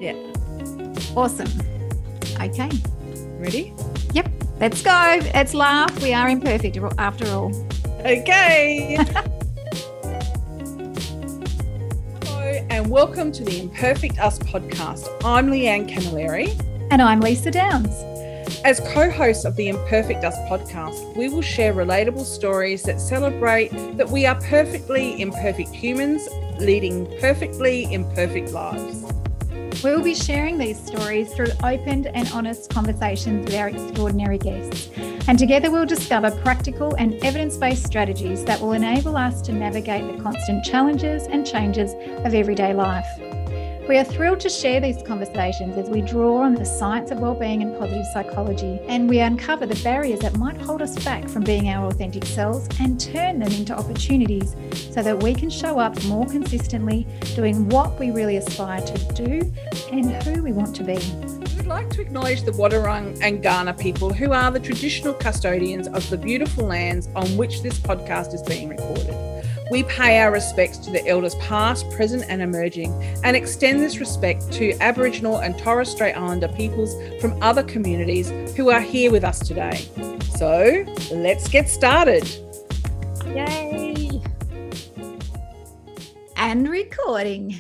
Yeah. Awesome. Okay. Ready? Yep. Let's go. Let's laugh. We are imperfect after all. Okay. Hello and welcome to the Imperfect Us podcast. I'm Leanne Camilleri. And I'm Lisa Downs. As co-hosts of the Imperfect Us podcast, we will share relatable stories that celebrate that we are perfectly imperfect humans leading perfectly imperfect lives. We will be sharing these stories through open and honest conversations with our extraordinary guests. And together we'll discover practical and evidence-based strategies that will enable us to navigate the constant challenges and changes of everyday life. We are thrilled to share these conversations as we draw on the science of wellbeing and positive psychology, and we uncover the barriers that might hold us back from being our authentic selves and turn them into opportunities so that we can show up more consistently, doing what we really aspire to do and who we want to be. We'd like to acknowledge the Wadawurrung and Kaurna people who are the traditional custodians of the beautiful lands on which this podcast is being recorded. We pay our respects to the elders past, present and emerging, and extend this respect to Aboriginal and Torres Strait Islander peoples from other communities who are here with us today. So let's get started. Yay! And recording.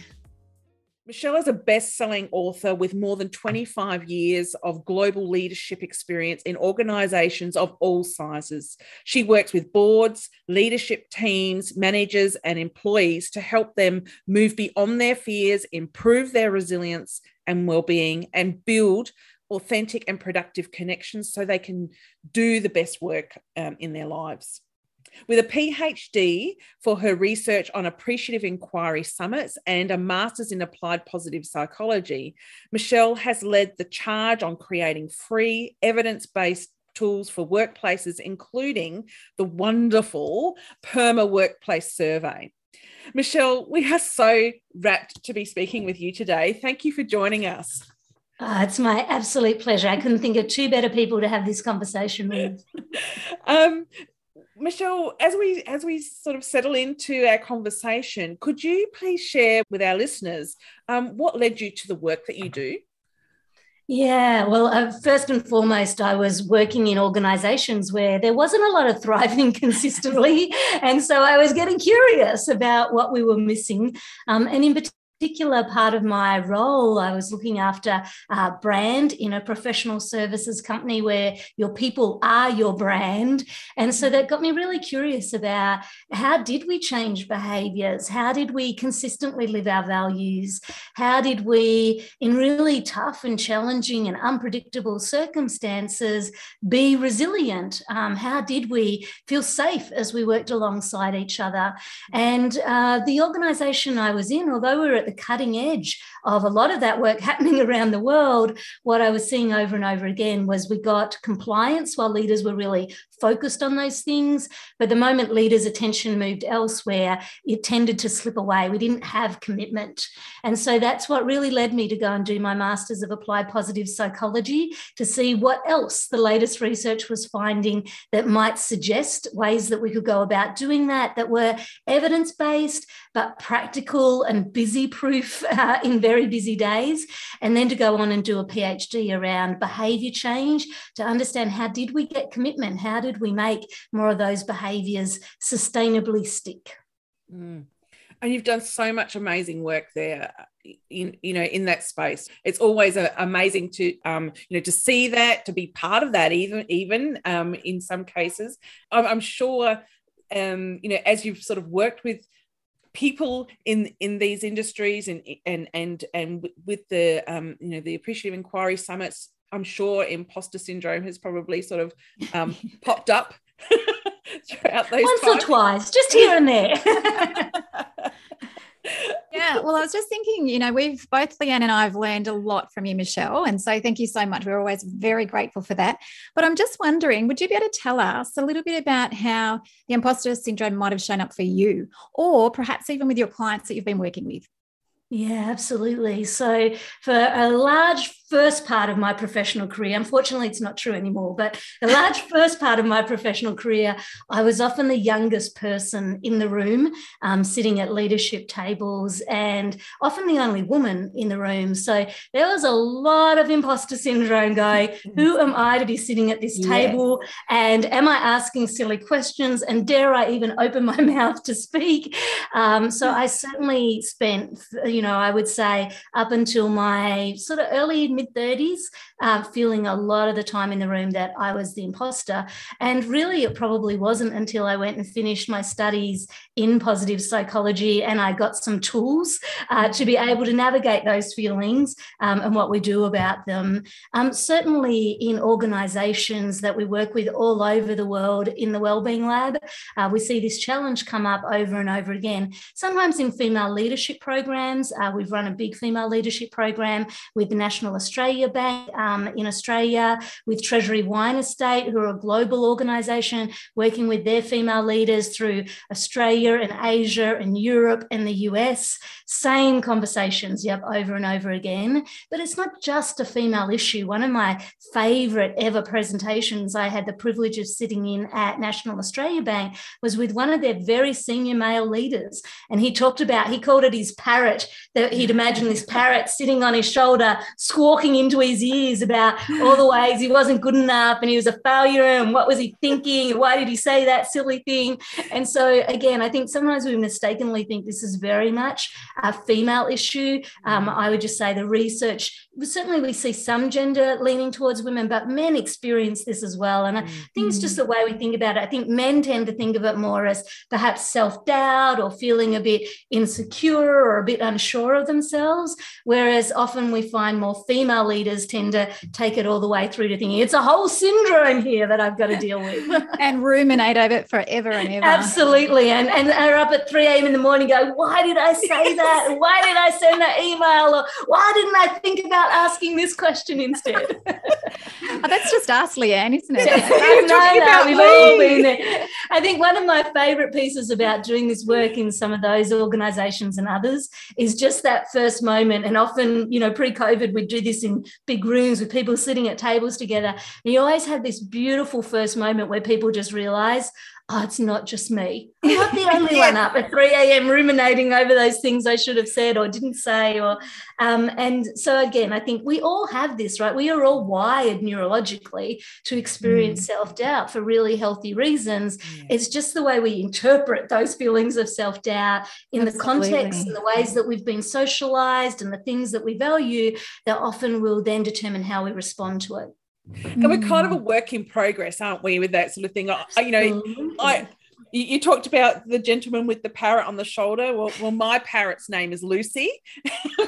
Michell is a best-selling author with more than 25 years of global leadership experience in organisations of all sizes. She works with boards, leadership teams, managers and employees to help them move beyond their fears, improve their resilience and well-being, and build authentic and productive connections so they can do the best work in their lives. With a PhD for her research on Appreciative Inquiry Summits and a Master's in Applied Positive Psychology, Michell has led the charge on creating free, evidence-based tools for workplaces, including the wonderful PERMAH Workplace Survey. Michell, we are so rapt to be speaking with you today. Thank you for joining us. It's my absolute pleasure. I couldn't think of two better people to have this conversation with. Michell, as we sort of settle into our conversation, could you please share with our listeners what led you to the work that you do? Yeah, well, first and foremost, I was working in organisations where there wasn't a lot of thriving consistently. And so I was getting curious about what we were missing. And in particular part of my role, I was looking after brand in a professional services company where your people are your brand. And so that got me really curious about how did we change behaviours? How did we consistently live our values? How did we, in really tough and challenging and unpredictable circumstances, be resilient? How did we feel safe as we worked alongside each other? And the organisation I was in, although we were at the cutting edge of a lot of that work happening around the world, what I was seeing over and over again was we got compliance while leaders were really focused on those things. But the moment leaders' attention moved elsewhere, it tended to slip away. We didn't have commitment. And so that's what really led me to go and do my Masters of Applied Positive Psychology to see what else the latest research was finding that might suggest ways that we could go about doing that were evidence-based, but practical and busy-proof in very busy days. And then to go on and do a PhD around behaviour change to understand how did we get commitment? How did we make more of those behaviours sustainably stick? And you've done so much amazing work there in that space. It's always amazing to to see that, to be part of that, even in some cases. I'm sure as you've sort of worked with people in these industries and with the the Appreciative Inquiry Summits, I'm sure imposter syndrome has probably sort of popped up throughout those once times. Or twice, just here and there. Yeah, well, I was just thinking, we've both, Leanne and I, have learned a lot from you, Michell, and so thank you so much. We're always very grateful for that. But I'm just wondering, would you be able to tell us a little bit about how the imposter syndrome might have shown up for you, or perhaps even with your clients that you've been working with? Yeah, absolutely. So for a large first part of my professional career, unfortunately it's not true anymore, but the large first part of my professional career, I was often the youngest person in the room, sitting at leadership tables, and often the only woman in the room. So there was a lot of imposter syndrome going, who am I to be sitting at this table? And am I asking silly questions? And dare I even open my mouth to speak? So I certainly spent, I would say up until my sort of early mid-30s, feeling a lot of the time in the room that I was the imposter. And really, it probably wasn't until I went and finished my studies in positive psychology and I got some tools to be able to navigate those feelings and what we do about them. Certainly in organisations that we work with all over the world in the Wellbeing Lab, we see this challenge come up over and over again. Sometimes in female leadership programs, we've run a big female leadership program with the National Australia Bank in Australia, with Treasury Wine Estate, who are a global organisation working with their female leaders through Australia and Asia and Europe and the US. Same conversations, over and over again. But it's not just a female issue. One of my favourite ever presentations I had the privilege of sitting in at National Australia Bank was with one of their very senior male leaders. And he talked about, he called it his parrot, that he'd imagine this parrot sitting on his shoulder, squawking into his ears about all the ways he wasn't good enough and he was a failure and what was he thinking and why did he say that silly thing. And so, again, I think sometimes we mistakenly think this is very much a female issue. I would just say the research, certainly we see some gender leaning towards women, but men experience this as well. And I think it's just the way we think about it. I think men tend to think of it more as perhaps self-doubt or feeling a bit insecure or a bit unsure of themselves, whereas often we find more female leaders tend to take it all the way through to thinking it's a whole syndrome here that I've got to deal with. And ruminate over it forever and ever. Absolutely. And are up at 3 a.m. in the morning going, why did I say that? Why did I send that email? Or why didn't I think about asking this question instead? That's just us, Leanne, isn't it? No, we've all been there. I think one of my favourite pieces about doing this work in some of those organisations and others is just that first moment. And often, pre-COVID, we'd do this in big rooms with people sitting at tables together. And you always had this beautiful first moment where people just realise, oh, it's not just me. I'm not the only one up at 3 a.m. ruminating over those things I should have said or didn't say. And so, again, I think we all have this, right? We are all wired neurologically to experience self-doubt for really healthy reasons. It's just the way we interpret those feelings of self-doubt in the context and the ways that we've been socialised and the things that we value that often will then determine how we respond to it. And we're kind of a work in progress, aren't we, with that sort of thing? You talked about the gentleman with the parrot on the shoulder. Well, my parrot's name is Lucy.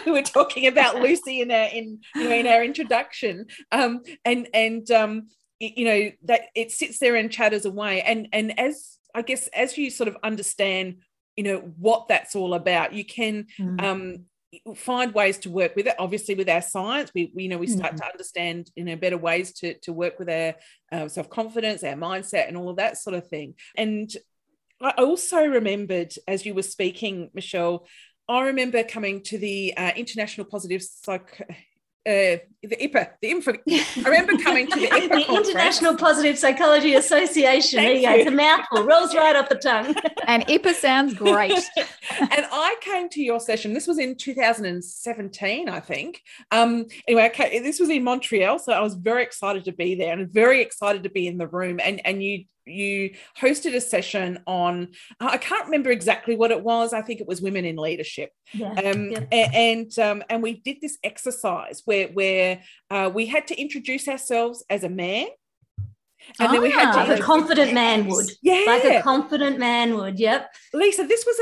We were talking about Lucy in our introduction, that it sits there and chatters away. And as you sort of understand, what that's all about, you can find ways to work with it. Obviously, with our science, we start to understand better ways to work with our self-confidence, our mindset, and all of that sort of thing. And I also remembered, as you were speaking, Michelle, I remember coming to the International Positive the IPA, I remember coming to the IPA the conference. International Positive Psychology Association. There you go. It's a mouthful, rolls right off the tongue. And IPA sounds great. And I came to your session. This was in 2017, I think. Anyway, this was in Montreal, so I was very excited to be there and very excited to be in the room. And you hosted a session on, I can't remember exactly what it was. I think it was women in leadership. And we did this exercise where we had to introduce ourselves as a man. And then we had to, like a confident man would. Yeah. Like a confident man would. Yep. Lisa, this was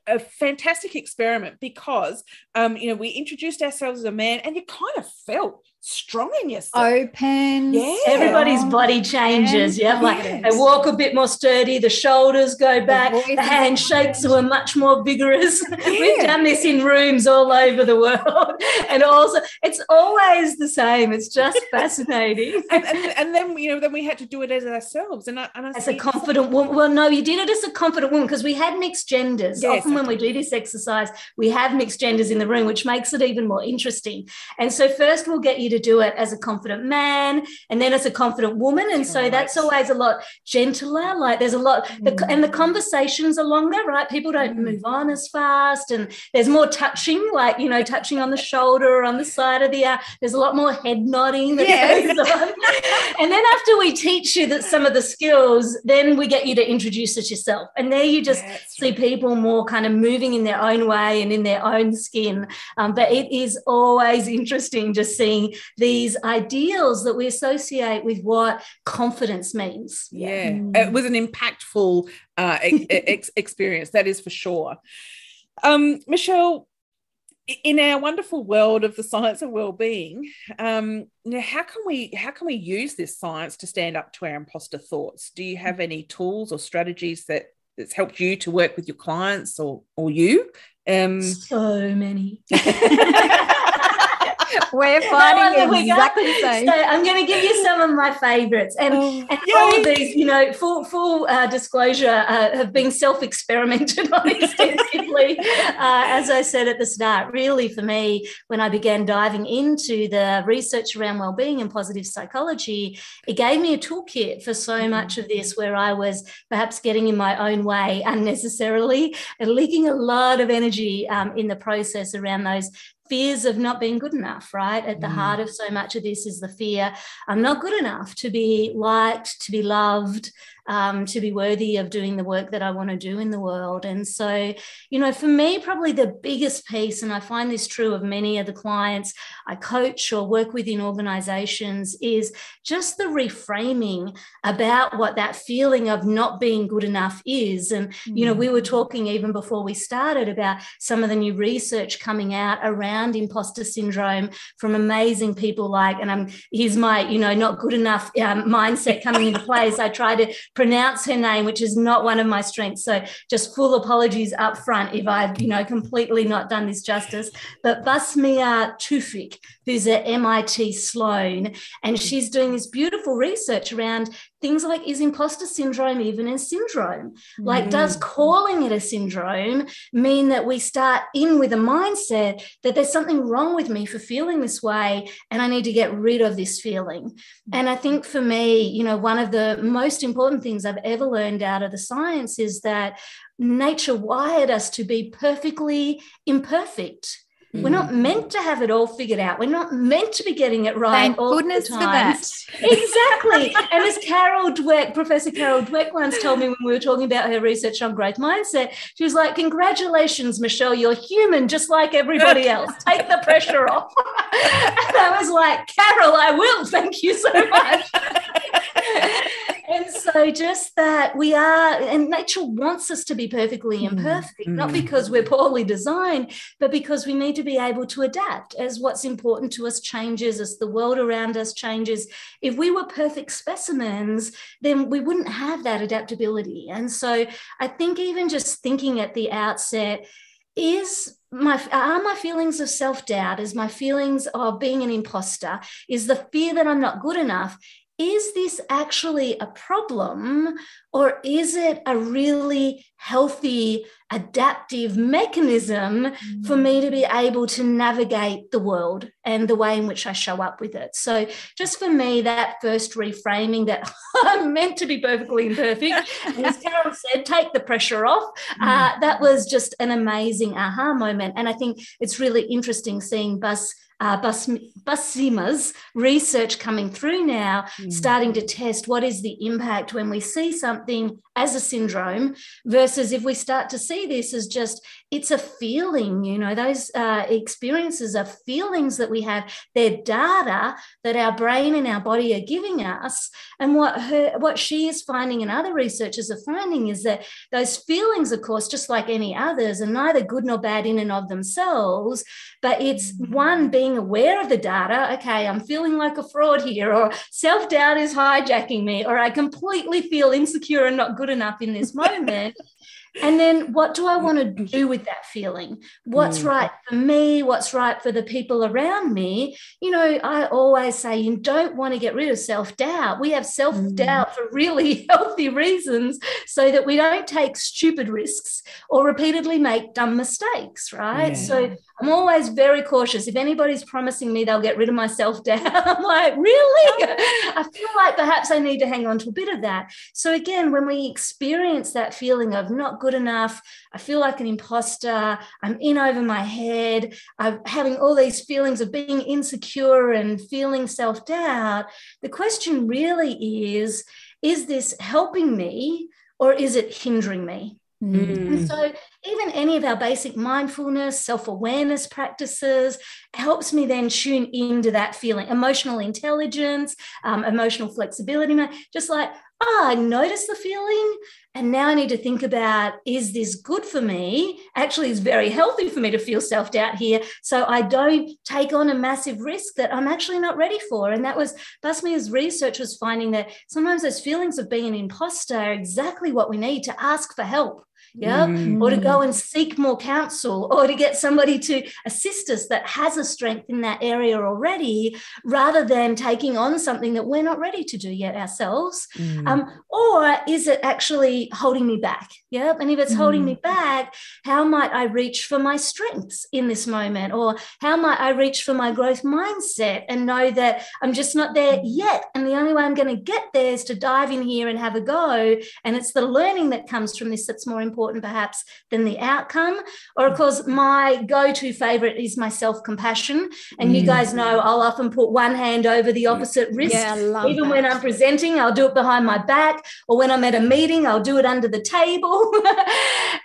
a fantastic experiment because, we introduced ourselves as a man and you kind of felt strong in yourself. Open. Yeah. Everybody's body changes. Yeah. Like they walk a bit more sturdy, the shoulders go back, the handshakes were much more vigorous. Yeah. We've done this in rooms all over the world. And also it's always the same. It's just fascinating. and then, you know, then we had to do it as ourselves. And I as a confident woman. Well, no, you did it as a confident woman because we had mixed genders. Yes, often when we do this exercise, we have mixed genders in the room, which makes it even more interesting. And so first we'll get you to do it as a confident man and then as a confident woman. And so that's always a lot gentler. Like there's a lot, and the conversations are longer, right? People don't move on as fast and there's more touching, like, you know, touching on the shoulder or on the side of the there's a lot more head nodding that goes on. And then after we teach you that some of the skills, then we get you to introduce it yourself. And there you just see people more kind of moving in their own way and in their own skin. But it is always interesting just seeing these ideals that we associate with what confidence means. Yeah. It was an impactful experience, that is for sure. Michelle, in our wonderful world of the science of well-being, now how can we use this science to stand up to our imposter thoughts? Do you have any tools or strategies that's helped you to work with your clients or you? So many. We're finding exactly the same. So I'm going to give you some of my favourites. And all of these, you know, full disclosure, have been self-experimented on extensively. As I said at the start, really for me, when I began diving into the research around wellbeing and positive psychology, it gave me a toolkit for so much of this where I was perhaps getting in my own way unnecessarily and leaking a lot of energy in the process around those fears of not being good enough, right? At the heart of so much of this is the fear I'm not good enough to be liked, to be loved, to be worthy of doing the work that I want to do in the world. And so, you know, for me, probably the biggest piece, and I find this true of many of the clients I coach or work with in organizations, is just the reframing about what that feeling of not being good enough is. And, you know, we were talking even before we started about some of the new research coming out around imposter syndrome from amazing people like, and here's my, you know, not good enough mindset coming into play as I try to pronounce her name, which is not one of my strengths. So just full apologies up front if I've, you know, completely not done this justice. But Basmia Tufik, who's at MIT Sloan, and she's doing this beautiful research around things like, is imposter syndrome even a syndrome? Like, does calling it a syndrome mean that we start in with a mindset that there's something wrong with me for feeling this way and I need to get rid of this feeling? And I think for me, you know, one of the most important things I've ever learned out of the science is that nature wired us to be perfectly imperfect. We're not meant to have it all figured out. We're not meant to be getting it right. Thank all goodness the for time. that. Exactly. And as Professor Carol Dweck once told me when we were talking about her research on growth mindset, she was like, congratulations, Michelle, you're human just like everybody else. Take the pressure off. And I was like, Carol, I will. Thank you so much. And so just that we are, and nature wants us to be perfectly imperfect, not because we're poorly designed, but because we need to be able to adapt as what's important to us changes, as the world around us changes. If we were perfect specimens, then we wouldn't have that adaptability. And so I think even just thinking at the outset, are my feelings of self-doubt, is my feelings of being an imposter, is the fear that I'm not good enough, is this actually a problem, or is it a really healthy adaptive mechanism for me to be able to navigate the world and the way in which I show up with it? So just for me, that first reframing that I'm meant to be perfectly imperfect, and as Carol said, take the pressure off, that was just an amazing aha moment. And I think it's really interesting seeing Basima's research coming through now, starting to test what is the impact when we see something as a syndrome versus if we start to see this as just, it's a feeling, you know, those experiences are feelings that we have, they're data that our brain and our body are giving us. And what she is finding and other researchers are finding is that those feelings, of course, just like any others, are neither good nor bad in and of themselves, but it's one being being aware of the data. Okay, I'm feeling like a fraud here, or self-doubt is hijacking me, or I completely feel insecure and not good enough in this moment. And then what do I want to do with that feeling? What's right for me? What's right for the people around me? You know, I always say you don't want to get rid of self-doubt. We have self-doubt for really healthy reasons so that we don't take stupid risks or repeatedly make dumb mistakes, right? Yeah. So I'm always very cautious. If anybody's promising me they'll get rid of my self-doubt, I'm like, really? I feel like perhaps I need to hang on to a bit of that. So again, when we experience that feeling of not good enough, I feel like an imposter, I'm in over my head, I'm having all these feelings of being insecure and feeling self-doubt, the question really is this helping me or is it hindering me? And so even any of our basic mindfulness, self-awareness practices helps me then tune into that feeling, emotional intelligence, emotional flexibility, just like, I notice the feeling and now I need to think about, is this good for me? Actually, it's very healthy for me to feel self-doubt here, so I don't take on a massive risk that I'm actually not ready for. And that was, Busmia's research was finding that sometimes those feelings of being an imposter are exactly what we need to ask for help. Or to go and seek more counsel, or to get somebody to assist us that has a strength in that area already, rather than taking on something that we're not ready to do yet ourselves. Or is it actually holding me back? And if it's holding me back, how might I reach for my strengths in this moment? Or how might I reach for my growth mindset and know that I'm just not there yet? And the only way I'm going to get there is to dive in here and have a go. And it's the learning that comes from this that's more important perhaps than the outcome. Or of course, my go-to favorite is my self-compassion. And you guys know I'll often put one hand over the opposite wrist. Even when I'm presenting, I'll do it behind my back, or when I'm at a meeting, I'll do it under the table.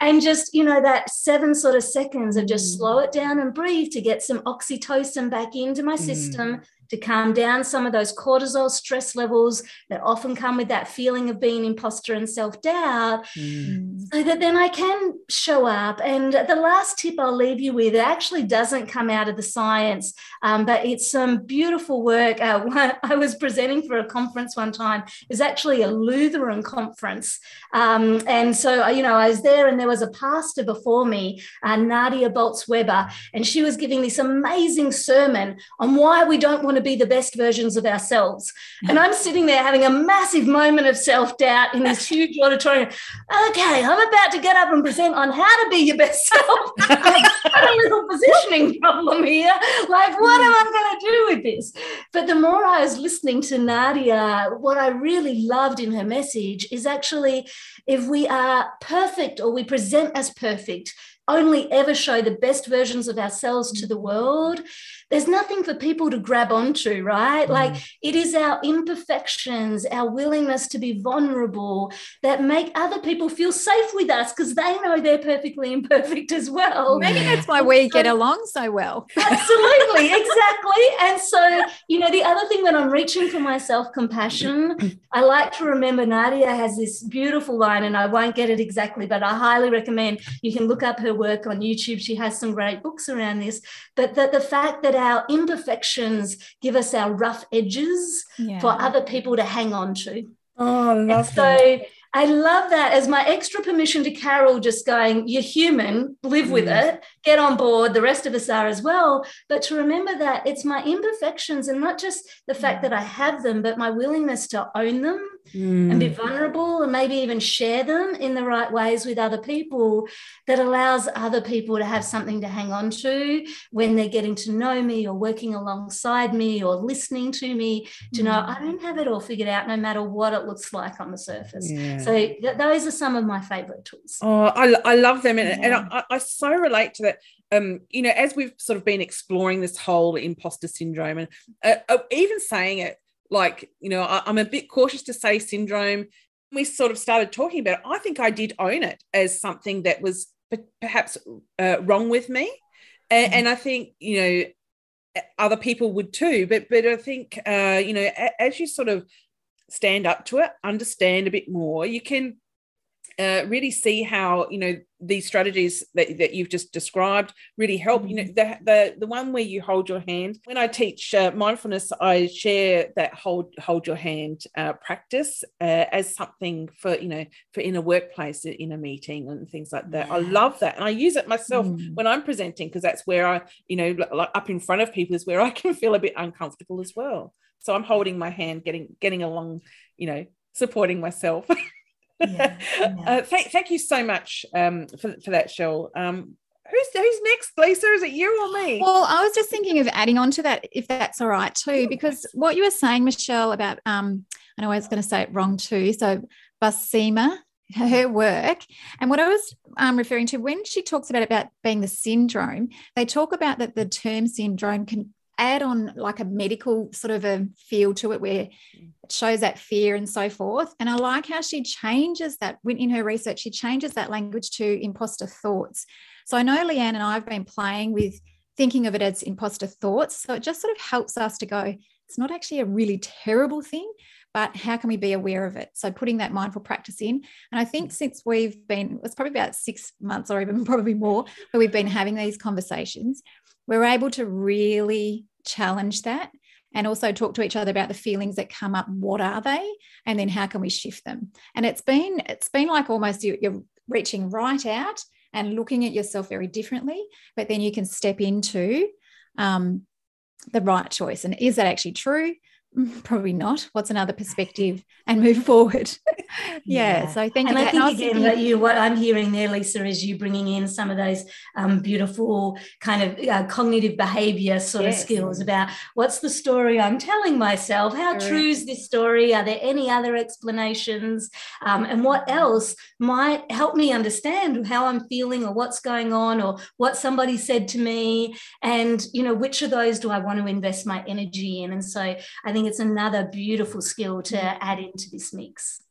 And just, you know, that 7 sort of seconds of just slow it down and breathe to get some oxytocin back into my system, to calm down some of those cortisol stress levels that often come with that feeling of being imposter and self-doubt, so that then I can show up. And the last tip I'll leave you with, it actually doesn't come out of the science, but it's some beautiful work. I was presenting for a conference one time. It was actually a Lutheran conference. And so, you know, I was there and there was a pastor before me, Nadia Boltz-Weber, and she was giving this amazing sermon on why we don't want to be the best versions of ourselves. And I'm sitting there having a massive moment of self-doubt in this huge auditorium. Okay, I'm about to get up and present on how to be your best self. I've got a little positioning problem here. Like, what am I going to do with this? But the more I was listening to Nadia, what I really loved in her message is actually, if we are perfect or we present as perfect, only ever show the best versions of ourselves to the world, there's nothing for people to grab onto, right? Like, it is our imperfections, our willingness to be vulnerable that make other people feel safe with us, because they know they're perfectly imperfect as well. Maybe that's why we get along so well. Absolutely, exactly. And so, you know, the other thing, when I'm reaching for my self-compassion, I like to remember Nadia has this beautiful line, and I won't get it exactly, but I highly recommend you can look up her work on YouTube. She has some great books around this. But the fact that our imperfections give us our rough edges for other people to hang on to. Oh, I love that. So I love that as my extra permission to Carol, just going, you're human, live with it, get on board, the rest of us are as well. But to remember that it's my imperfections, and not just the fact that I have them, but my willingness to own them and be vulnerable, and maybe even share them in the right ways with other people, that allows other people to have something to hang on to when they're getting to know me or working alongside me or listening to me, to know I don't have it all figured out, no matter what it looks like on the surface. So those are some of my favorite tools. Oh, I love them. And I so relate to that. You know, as we've sort of been exploring this whole imposter syndrome, and even saying it, like, you know, I'm a bit cautious to say syndrome. We sort of started talking about it. I think I did own it as something that was perhaps wrong with me. And I think, you know, other people would too. But I think, you know, as you sort of stand up to it, understand a bit more, you can really see how, you know, these strategies that you've just described really help. You know, the one where you hold your hand. When I teach mindfulness, I share that hold your hand practice as something for in a workplace, in a meeting and things like that. I love that, and I use it myself when I'm presenting, because that's where I, like up in front of people is where I can feel a bit uncomfortable as well. So I'm holding my hand, getting along, supporting myself. Thank you so much for that, Shell. Who's next, Lisa? Is it you or me? Well, I was just thinking of adding on to that, if that's all right too, because what you were saying, Michelle, about I know I was going to say it wrong too. So Basima, her work, and what I was referring to when she talks about being the syndrome, they talk about that the term syndrome can add on like a medical sort of a feel to it, where it shows that fear and so forth. And I like how she changes that in her research. She changes that language to imposter thoughts. So I know Leanne and I have been playing with thinking of it as imposter thoughts. So it just sort of helps us to go, it's not actually a really terrible thing, but how can we be aware of it? So putting that mindful practice in. And I think since it's probably about 6 months or even probably more, where we've been having these conversations, we're able to really challenge that and also talk to each other about the feelings that come up. What are they? And then how can we shift them? And it's been like almost you're reaching right out and looking at yourself very differently, but then you can step into the right choice. And is that actually true? Probably not. What's another perspective? And move forward. So thank you. And I think again, what I'm hearing there, Lisa, is you bringing in some of those beautiful kind of cognitive behaviour sort of skills about what's the story I'm telling myself? How true is this story? Are there any other explanations? And what else might help me understand how I'm feeling or what's going on or what somebody said to me? And, which of those do I want to invest my energy in? And so I think it's another beautiful skill to add into this mix.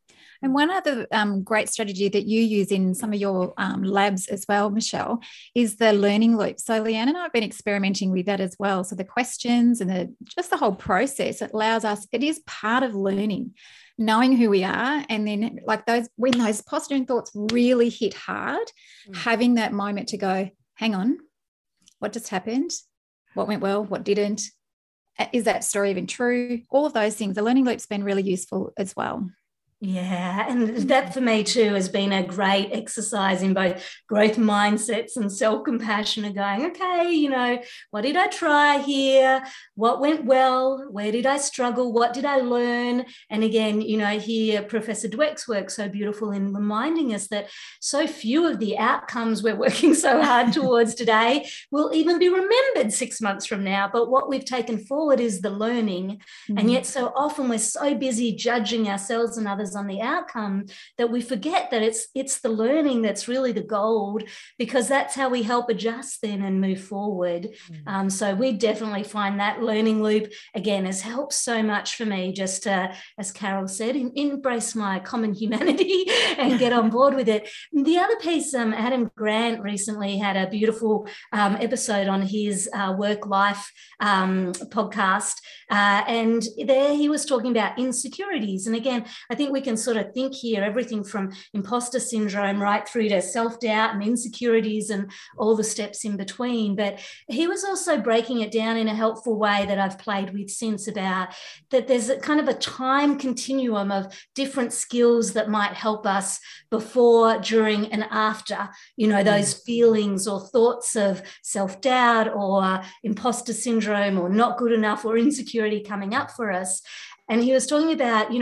And one other great strategy that you use in some of your labs as well, Michelle, is the learning loop. So Leanne and I have been experimenting with that as well. So the questions and just the whole process, it allows us, it is part of learning, knowing who we are. And then when those posturing thoughts really hit hard, having that moment to go, hang on, what just happened? What went well? What didn't? Is that story even true? All of those things. The learning loop's been really useful as well. Yeah, and that for me too has been a great exercise in both growth mindsets and self-compassion of going, okay, what did I try here? What went well? Where did I struggle? What did I learn? And again, here Professor Dweck's work so beautiful in reminding us that so few of the outcomes we're working so hard towards today will even be remembered 6 months from now. But what we've taken forward is the learning. And yet so often we're so busy judging ourselves and others on the outcome that we forget that it's the learning that's really the gold, because that's how we help adjust then and move forward. So we definitely find that learning loop again has helped so much for me, just to, as Carol said, embrace my common humanity and get on board with it. The other piece, Adam Grant recently had a beautiful episode on his work life podcast, and there he was talking about insecurities. And again, I think we can sort of think here everything from imposter syndrome right through to self-doubt and insecurities and all the steps in between. But he was also breaking it down in a helpful way that I've played with since, about that there's a kind of a time continuum of different skills that might help us before, during and after, those feelings or thoughts of self-doubt or imposter syndrome or not good enough or insecurity coming up for us. And he was talking about,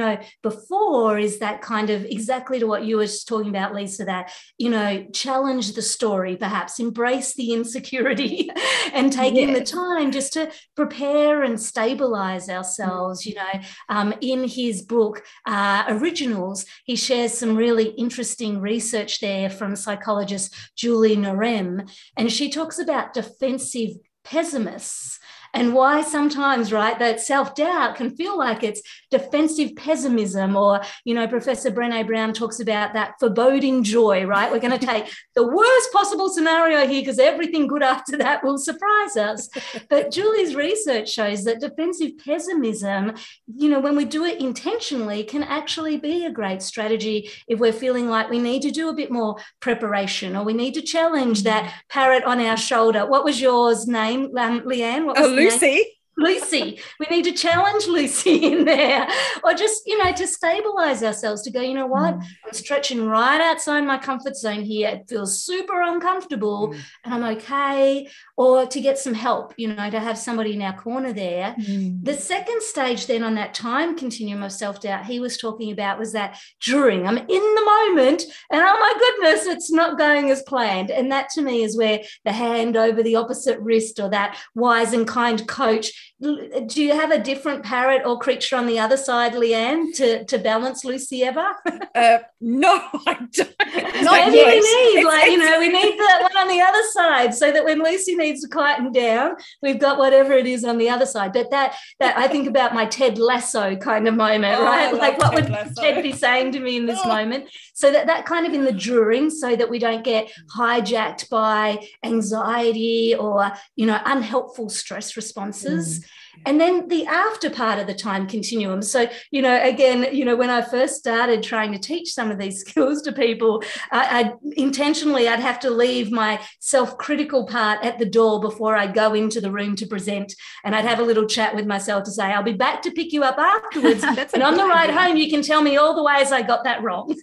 before is that kind of exactly to what you were just talking about, Lisa, that, challenge the story, perhaps embrace the insecurity and taking the time just to prepare and stabilize ourselves. In his book, Originals, he shares some really interesting research there from psychologist Julie Norem. And she talks about defensive pessimists and why sometimes, right, that self-doubt can feel like it's defensive pessimism, or, Professor Brené Brown talks about that foreboding joy, right? We're going to take the worst possible scenario here because everything good after that will surprise us. But Julie's research shows that defensive pessimism, when we do it intentionally, can actually be a great strategy if we're feeling like we need to do a bit more preparation, or we need to challenge that parrot on our shoulder. What was yours name, Leanne? What was Lucy. Lucy. We need to challenge Lucy in there, or just, to stabilize ourselves, to go, what, I'm stretching right outside my comfort zone here. It feels super uncomfortable and I'm okay. Or to get some help, to have somebody in our corner there. The second stage then on that time continuum of self-doubt he was talking about was that during, I'm in the moment and oh my goodness, it's not going as planned. And that to me is where the hand over the opposite wrist, or that wise and kind coach. Do you have a different parrot or creature on the other side, Leanne, to balance Lucy ever? No, I don't. Maybe we need, we need that one on the other side, so that when Lucy needs to quieten down, we've got whatever it is on the other side. But that I think about my Ted Lasso kind of moment, right? Like, what would Ted be saying to me in this moment? So that kind of in the during, so that we don't get hijacked by anxiety or, unhelpful stress responses. And then the after part of the time continuum. So, again, when I first started trying to teach some of these skills to people, I'd have to leave my self-critical part at the door before I go into the room to present. And I'd have a little chat with myself to say, I'll be back to pick you up afterwards. And on the ride home, you can tell me all the ways I got that wrong.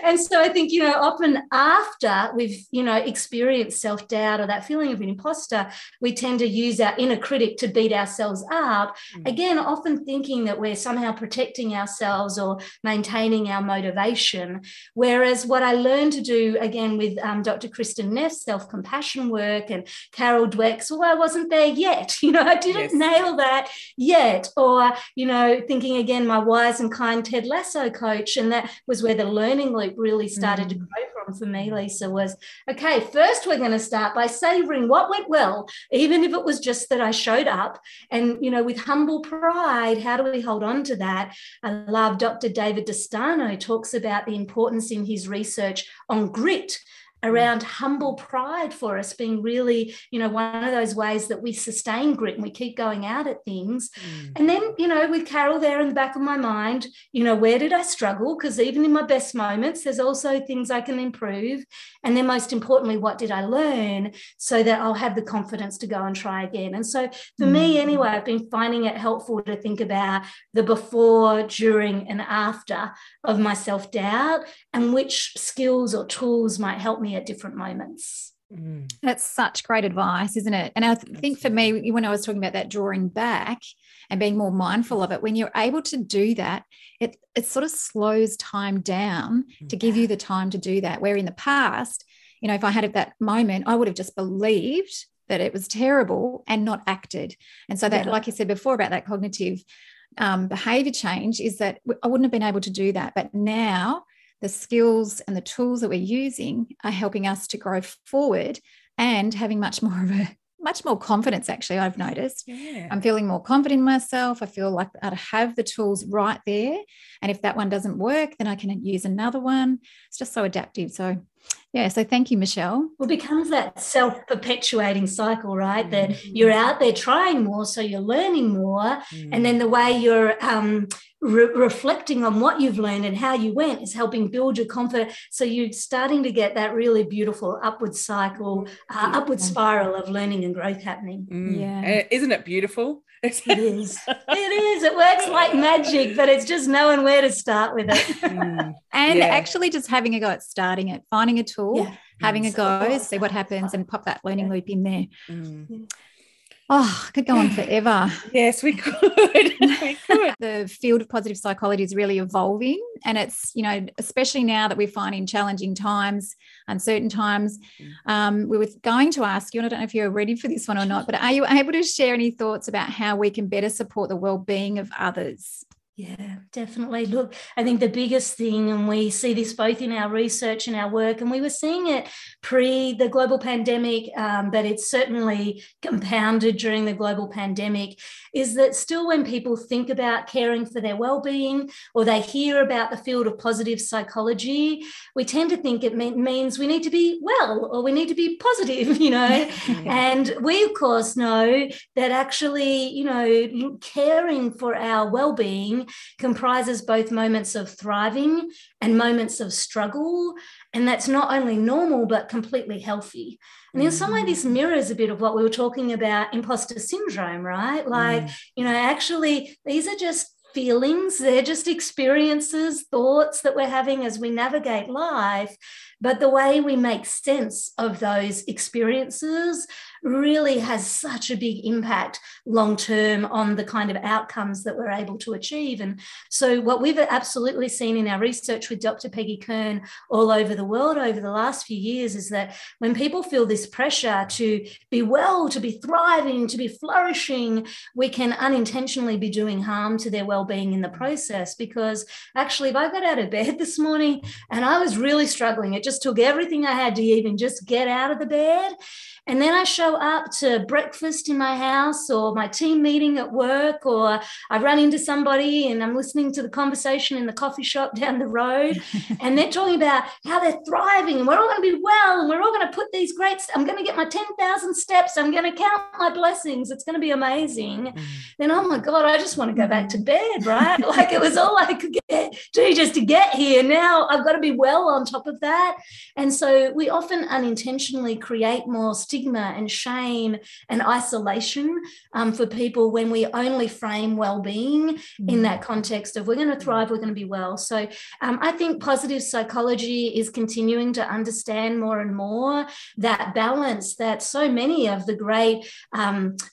And so I think, often after we've, experienced self-doubt or that feeling of an imposter, we tend to use our inner critic to beat ourselves up. Again, often thinking that we're somehow protecting ourselves or maintaining our motivation. Whereas what I learned to do, again, with Dr. Kristen Neff's self-compassion work and Carol Dweck's, I wasn't there yet. I didn't nail that yet. Or, thinking again, my wise and kind Ted Lasso coach, and that was where the learning loop really started to grow from for me, Lisa, was, okay, first we're going to start by savouring what went well, even if it was just that I showed up. And, with humble pride, how do we hold on to that? I love Dr. David Destano talks about the importance in his research on grit, around humble pride for us being really, one of those ways that we sustain grit and we keep going out at things. And then, with Carol there in the back of my mind, where did I struggle? Because even in my best moments, there's also things I can improve. And then most importantly, what did I learn, so that I'll have the confidence to go and try again? And so for me anyway, I've been finding it helpful to think about the before, during and after of my self-doubt, and which skills or tools might help me at different moments. That's such great advice, isn't it? And I think for me, when I was talking about that drawing back and being more mindful of it, when you're able to do that, it sort of slows time down to give you the time to do that. Where in the past, if I had that moment, I would have just believed that it was terrible and not acted. And so that, like you said before about that cognitive behavior change, is that I wouldn't have been able to do that. But now the skills and the tools that we're using are helping us to grow forward and having much more confidence, actually, I've noticed. I'm feeling more confident in myself. I feel like I have the tools right there. And if that one doesn't work, then I can use another one. It's just so adaptive. So, so thank you, Michelle. Well, it becomes that self-perpetuating cycle, right? That you're out there trying more, so you're learning more. And then the way you're reflecting on what you've learned and how you went is helping build your confidence. So you're starting to get that really beautiful upward cycle, upward spiral of learning and growth happening. Isn't it beautiful? It is. It works like magic, but it's just knowing where to start with it. And actually just having a go at starting it, finding a tool, having a go, see what happens, and pop that learning loop in there. Oh, I could go on forever. Yes, we could. We could. The field of positive psychology is really evolving, and it's, especially now that we're finding challenging times, uncertain times. We were going to ask you, and I don't know if you're ready for this one or not, but are you able to share any thoughts about how we can better support the well-being of others? Yeah, definitely. Look, I think the biggest thing, and we see this both in our research and our work, and we were seeing it pre the global pandemic, but it's certainly compounded during the global pandemic, is that still when people think about caring for their well-being or they hear about the field of positive psychology, we tend to think it means we need to be well or we need to be positive, And we, of course, know that actually, caring for our well-being comprises both moments of thriving and moments of struggle. And that's not only normal, but completely healthy. And in some way, this mirrors a bit of what we were talking about, imposter syndrome, right? Like, actually, these are just feelings. They're just experiences, thoughts that we're having as we navigate life. But the way we make sense of those experiences really has such a big impact long-term on the kind of outcomes that we're able to achieve. And so what we've absolutely seen in our research with Dr. Peggy Kern all over the world over the last few years is that when people feel this pressure to be well, to be thriving, to be flourishing, we can unintentionally be doing harm to their well-being in the process. Because actually, if I got out of bed this morning and I was really struggling, it just took everything I had to even just get out of the bed. And then I show up to breakfast in my house or my team meeting at work, or I run into somebody and I'm listening to the conversation in the coffee shop down the road and they're talking about how they're thriving and we're all going to be well and we're all going to put these I'm going to get my 10,000 steps. I'm going to count my blessings. It's going to be amazing. Then, oh my God, I just want to go back to bed, right? Like it was all I could do just to get here. Now I've got to be well on top of that. And so we often unintentionally create more stigma and shame and isolation for people when we only frame well-being in that context of we're going to thrive, we're going to be well. So I think positive psychology is continuing to understand more and more that balance that so many of the great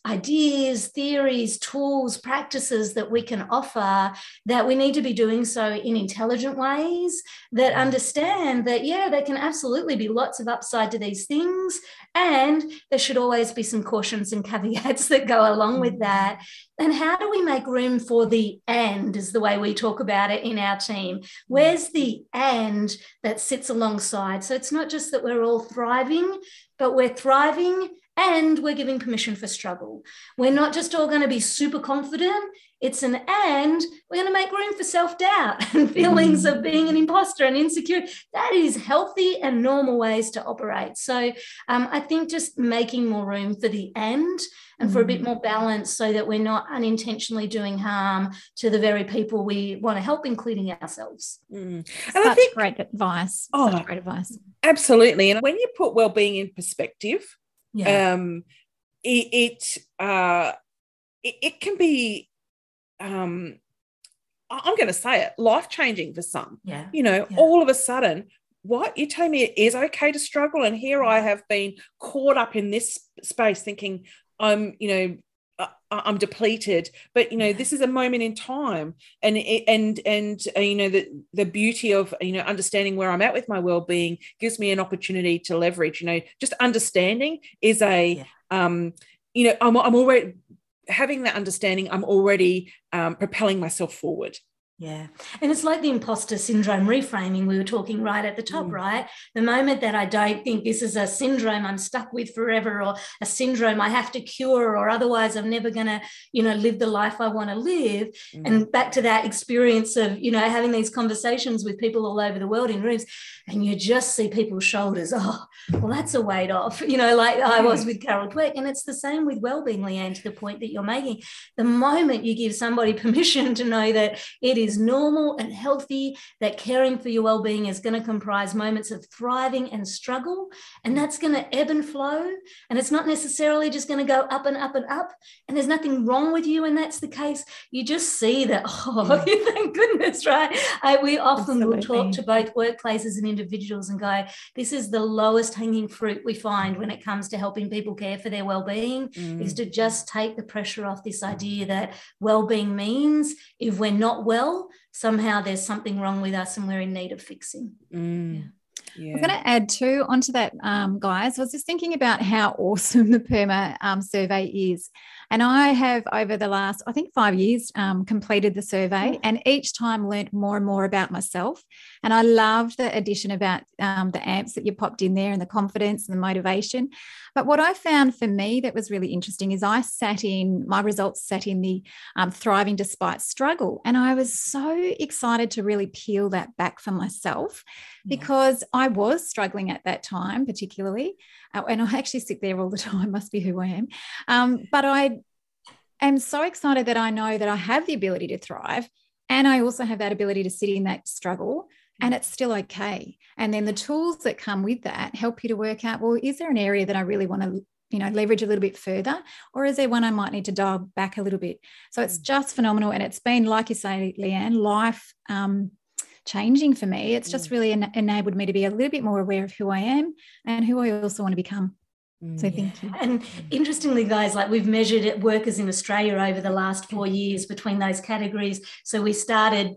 ideas, theories, tools, practices that we can offer, that we need to be doing so in intelligent ways that understand that, there can absolutely be lots of upside to these things. And there should always be some cautions and caveats that go along with that. And how do we make room for the and, is the way we talk about it in our team? Where's the and that sits alongside? So it's not just that we're all thriving, but we're thriving and we're giving permission for struggle. We're not just all going to be super confident. It's an and we're going to make room for self-doubt and feelings of being an imposter and insecure. That is healthy and normal ways to operate. So I think just making more room for the and for a bit more balance so that we're not unintentionally doing harm to the very people we want to help, including ourselves. And I think great advice. Such great advice. Absolutely. And when you put well-being in perspective, it can be I'm going to say it, life-changing for some. All of a sudden, what? You're telling me it is okay to struggle? And here I have been caught up in this space thinking I'm depleted, but this is a moment in time, and the beauty of understanding where I'm at with my well-being gives me an opportunity to leverage. Just understanding is I'm already having that understanding. I'm already propelling myself forward. Yeah. And it's like the imposter syndrome reframing we were talking right at the top, right? The moment that I don't think this is a syndrome I'm stuck with forever, or a syndrome I have to cure, or otherwise I'm never going to, live the life I want to live. And back to that experience of, having these conversations with people all over the world in rooms, and you just see people's shoulders, oh, well, that's a weight off, like I was with Carol Dweck. And it's the same with wellbeing, Leanne, to the point that you're making. The moment you give somebody permission to know that it is normal and healthy, that caring for your well-being is going to comprise moments of thriving and struggle, and that's going to ebb and flow, and it's not necessarily just going to go up and up and up, and there's nothing wrong with you, and that's the case. You just see that, thank goodness, right? We often will talk to both workplaces and individuals and go, this is the lowest hanging fruit we find when it comes to helping people care for their well-being, is to just take the pressure off this idea that well-being means if we're not well, somehow there's something wrong with us and we're in need of fixing. I'm going to add too onto that, guys. I was just thinking about how awesome the PERMAH survey is. And I have, over the last, I think 5 years, completed the survey, and each time learnt more and more about myself. And I loved the addition about the amps that you popped in there, and the confidence and the motivation. But what I found for me that was really interesting is my results sat in the thriving despite struggle. And I was so excited to really peel that back for myself, because I was struggling at that time, particularly. And I actually sit there all the time, must be who I am. But I am so excited that I know that I have the ability to thrive, and I also have that ability to sit in that struggle, and it's still okay. And then the tools that come with that help you to work out, well, is there an area that I really want to, leverage a little bit further, or is there one I might need to dial back a little bit? So it's just phenomenal. And it's been, like you say, Leanne, life changing for me. It's just really enabled me to be a little bit more aware of who I am and who I also want to become. So thank you. And interestingly, guys, like we've measured workers in Australia over the last 4 years between those categories. So we started,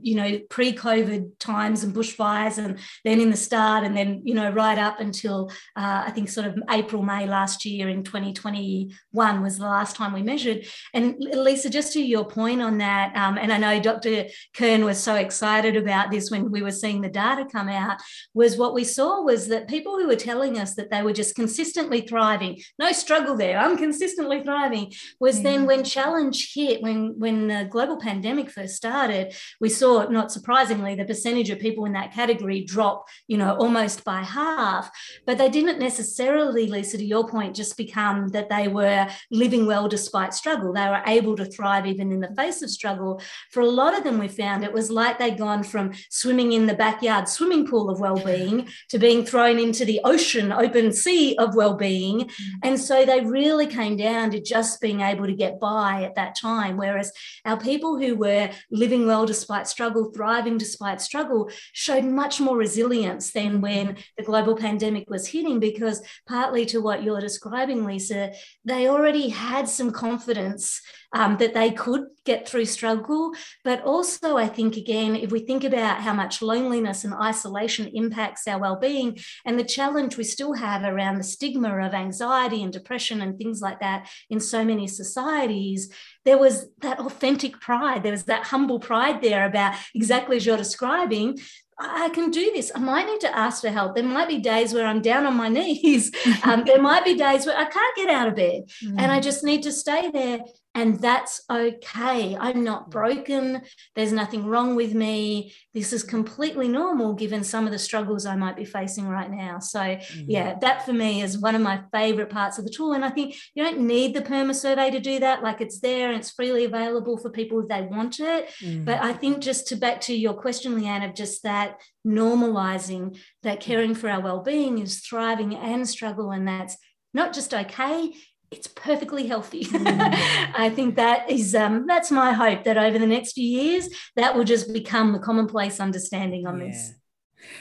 pre-COVID times and bushfires, and then in the start, and then, right up until I think sort of April, May last year in 2021 was the last time we measured. And Lisa, just to your point on that, and I know Dr. Kern was so excited about this when we were seeing the data come out, was what we saw was that people who were telling us that they were just consistently thriving, no struggle there, I'm consistently thriving, was then when challenge hit, when the global pandemic first started, we saw, not surprisingly, the percentage of people in that category drop, almost by half. But they didn't necessarily, Lisa, to your point, just become that they were living well despite struggle. They were able to thrive even in the face of struggle. For a lot of them, we found it was like they'd gone from swimming in the backyard swimming pool of well-being to being thrown into the open sea of well-being. And so they really came down to just being able to get by at that time. Whereas our people who were living well despite struggle, thriving despite struggle, showed much more resilience than when the global pandemic was hitting, because partly to what you're describing, Lisa, they already had some confidence that they could get through struggle. But also, I think, again, if we think about how much loneliness and isolation impacts our well-being, and the challenge we still have around the stigma of anxiety and depression and things like that in so many societies, there was that authentic pride. There was that humble pride there about exactly as you're describing. I can do this. I might need to ask for help. There might be days where I'm down on my knees. There might be days where I can't get out of bed and I just need to stay there. And that's okay. I'm not broken. There's nothing wrong with me. This is completely normal given some of the struggles I might be facing right now. So yeah, that for me is one of my favorite parts of the tool. And I think you don't need the PERMAH survey to do that. Like, it's there and it's freely available for people if they want it. But I think just back to your question, Leanne, of just that normalizing that caring for our well-being is thriving and struggle. And that's not just okay, it's perfectly healthy. I think that is, that's my hope, that over the next few years, that will just become the commonplace understanding on this.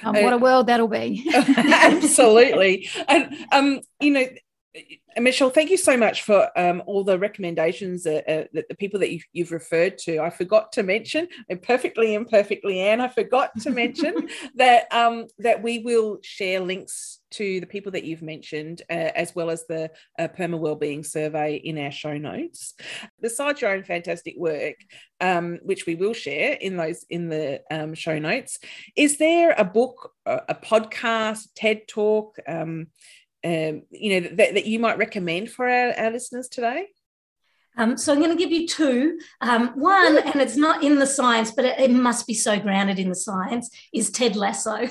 What a world that'll be. Absolutely. And, Michelle, thank you so much for all the recommendations that the people that you've referred to. I forgot to mention, imperfectly, Anne, I forgot to mention that we will share links to the people that you've mentioned, as well as the PERMAH Wellbeing Survey in our show notes. Besides your own fantastic work, which we will share in the show notes, is there a book, a podcast, TED Talk, that you might recommend for our listeners today? So I'm going to give you two. One, and it's not in the science, but it must be so grounded in the science, is Ted Lasso.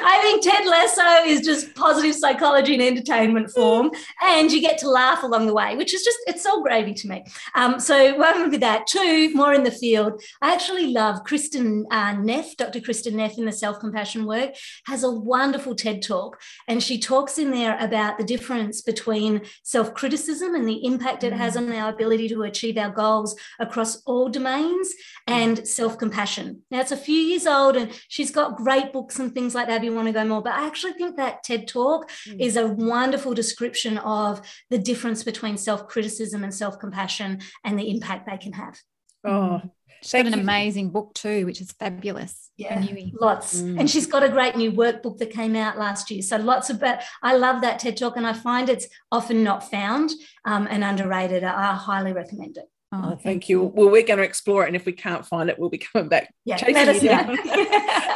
I think Ted Lasso is just positive psychology in entertainment form, and you get to laugh along the way, which is just, it's all gravy to me. So one with that. Two, more in the field. I actually love Kristen Neff, Dr. Kristen Neff in the self-compassion work, has a wonderful TED Talk, and she talks in there about the difference between self-criticism and the impact it has on our ability to achieve our goals across all domains, and self-compassion. Now, it's a few years old, and she's got great books and things like that if you want to go more, but I actually think that TED Talk is a wonderful description of the difference between self-criticism and self-compassion and the impact they can have. Oh, She's got an amazing book too, which is fabulous. Yeah, lots. And she's got a great new workbook that came out last year. So lots of, but I love that TED Talk, and I find it's often not found and underrated. I highly recommend it. Oh, thank you. Well, we're going to explore it, and if we can't find it, we'll be coming back. Yeah, let us know.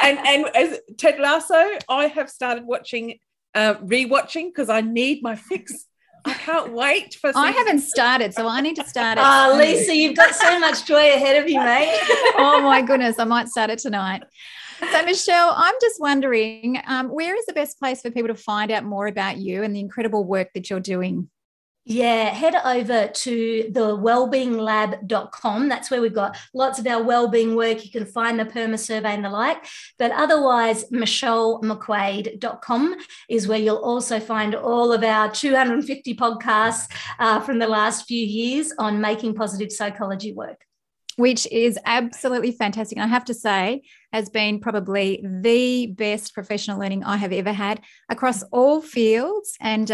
and as Ted Lasso, I have started watching, rewatching, because I need my fix. I can't wait for. I haven't started, so I need to start it. Oh, Lisa, you've got so much joy ahead of you, mate. Oh my goodness, I might start it tonight. So, Michelle, I'm just wondering, where is the best place for people to find out more about you and the incredible work that you're doing? Yeah, head over to the wellbeinglab.com. That's where we've got lots of our wellbeing work. You can find the PERMAH survey and the like. But otherwise, MichelleMcQuaid.com is where you'll also find all of our 250 podcasts from the last few years on making positive psychology work. Which is absolutely fantastic. And I have to say, has been probably the best professional learning I have ever had across all fields. And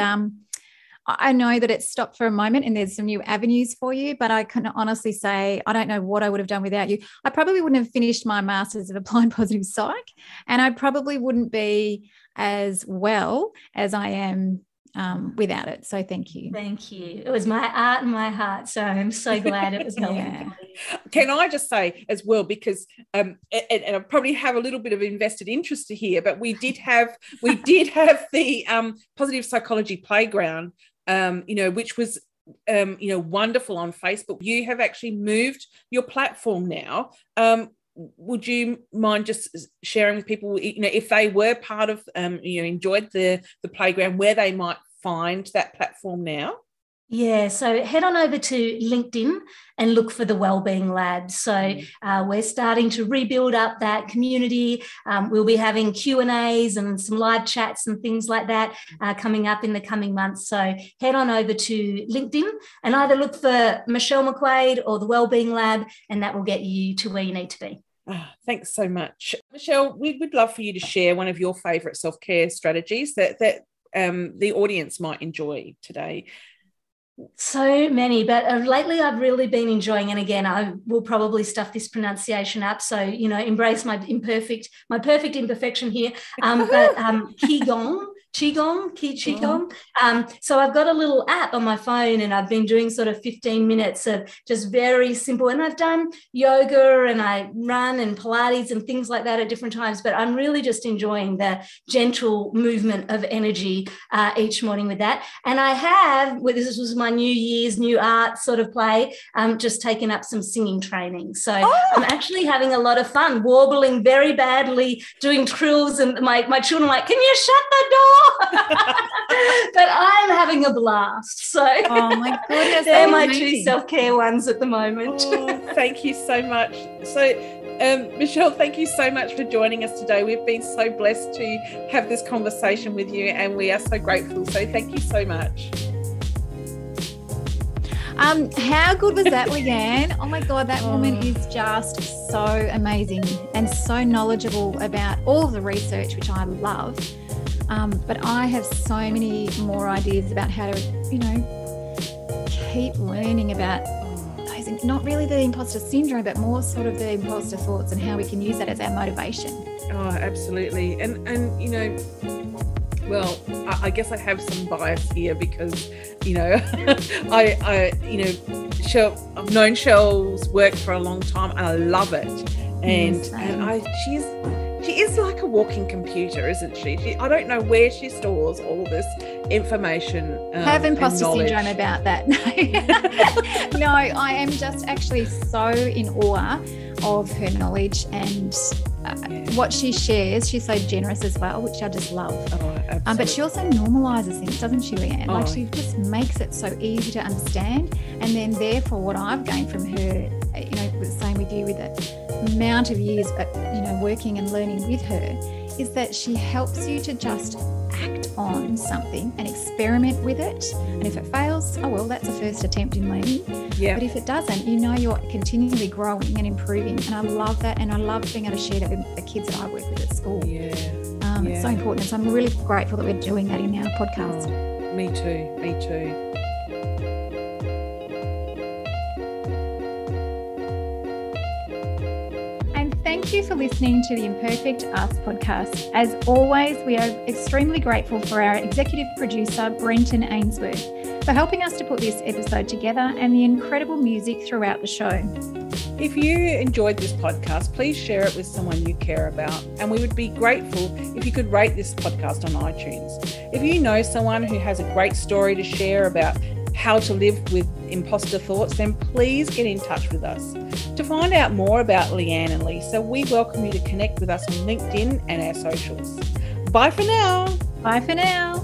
I know that it's stopped for a moment and there's some new avenues for you, but I can honestly say I don't know what I would have done without you. I probably wouldn't have finished my Masters of Applied Positive Psych, and I probably wouldn't be as well as I am without it. So thank you. Thank you. It was my art and my heart. So I'm so glad it was helping. Yeah. Can I just say as well, because and I probably have a little bit of invested interest here, but we did have the Positive Psychology Playground, which was wonderful on Facebook. You have actually moved your platform now. Would you mind just sharing with people, if they were part of, enjoyed the playground, where they might find that platform now? Yeah, so head on over to LinkedIn and look for the Wellbeing Lab. So we're starting to rebuild up that community. We'll be having Q&As and some live chats and things like that coming up in the coming months. So head on over to LinkedIn and either look for Michelle McQuaid or the Wellbeing Lab, and that will get you to where you need to be. Oh, thanks so much. Michelle, we would love for you to share one of your favourite self-care strategies that the audience might enjoy today. So many, but lately I've really been enjoying, and again, I will probably stuff this pronunciation up, so, embrace my perfect imperfection here, but Qigong. So I've got a little app on my phone, and I've been doing sort of 15 minutes of just very simple, and I've done yoga and I run and Pilates and things like that at different times, but I'm really just enjoying the gentle movement of energy each morning with that. And I have, this was my New Year's new art sort of play, just taken up some singing training. So I'm actually having a lot of fun, warbling very badly, doing trills, and my children are like, "Can you shut the door?" But I'm having a blast. So oh my goodness, they're my two self-care ones at the moment. Thank you so much. So Michelle, thank you so much for joining us today. We've been so blessed to have this conversation with you, and we are so grateful. So thank you so much. How good was that, Leanne? Oh my God, that woman is just so amazing and so knowledgeable about all of the research, which I love. But I have so many more ideas about how to, keep learning about those, not really the imposter syndrome, but more sort of the imposter thoughts and how we can use that as our motivation. Oh, absolutely. And well, I guess I have some bias here because, I've known Shell's work for a long time and I love it. And she is like a walking computer, isn't she? I don't know where she stores all this information. Have imposter syndrome about that. No, I am just actually so in awe of her knowledge and what she shares. She's so generous as well, which I just love. But she also normalises things, doesn't she, Leanne? Like she just makes it so easy to understand. And then therefore what I've gained from her, the same with you with the amount of years, working and learning with her, is that she helps you to just act on something and experiment with it. And if it fails, oh well, that's a first attempt in learning. Yeah. But if it doesn't, you're continually growing and improving. And I love that. And I love being able to share that with the kids that I work with at school. Yeah. It's so important. So I'm really grateful that we're doing that in our podcast. Me too. thank you for listening to the Imperfect Us podcast. As always, we are extremely grateful for our executive producer, Brenton Ainsworth, for helping us to put this episode together and the incredible music throughout the show. If you enjoyed this podcast, please share it with someone you care about. And we would be grateful if you could rate this podcast on iTunes. If you know someone who has a great story to share about how to live with imposter thoughts, then please get in touch with us. To find out more about Leanne and Lisa, we welcome you to connect with us on LinkedIn and our socials. Bye for now. Bye for now.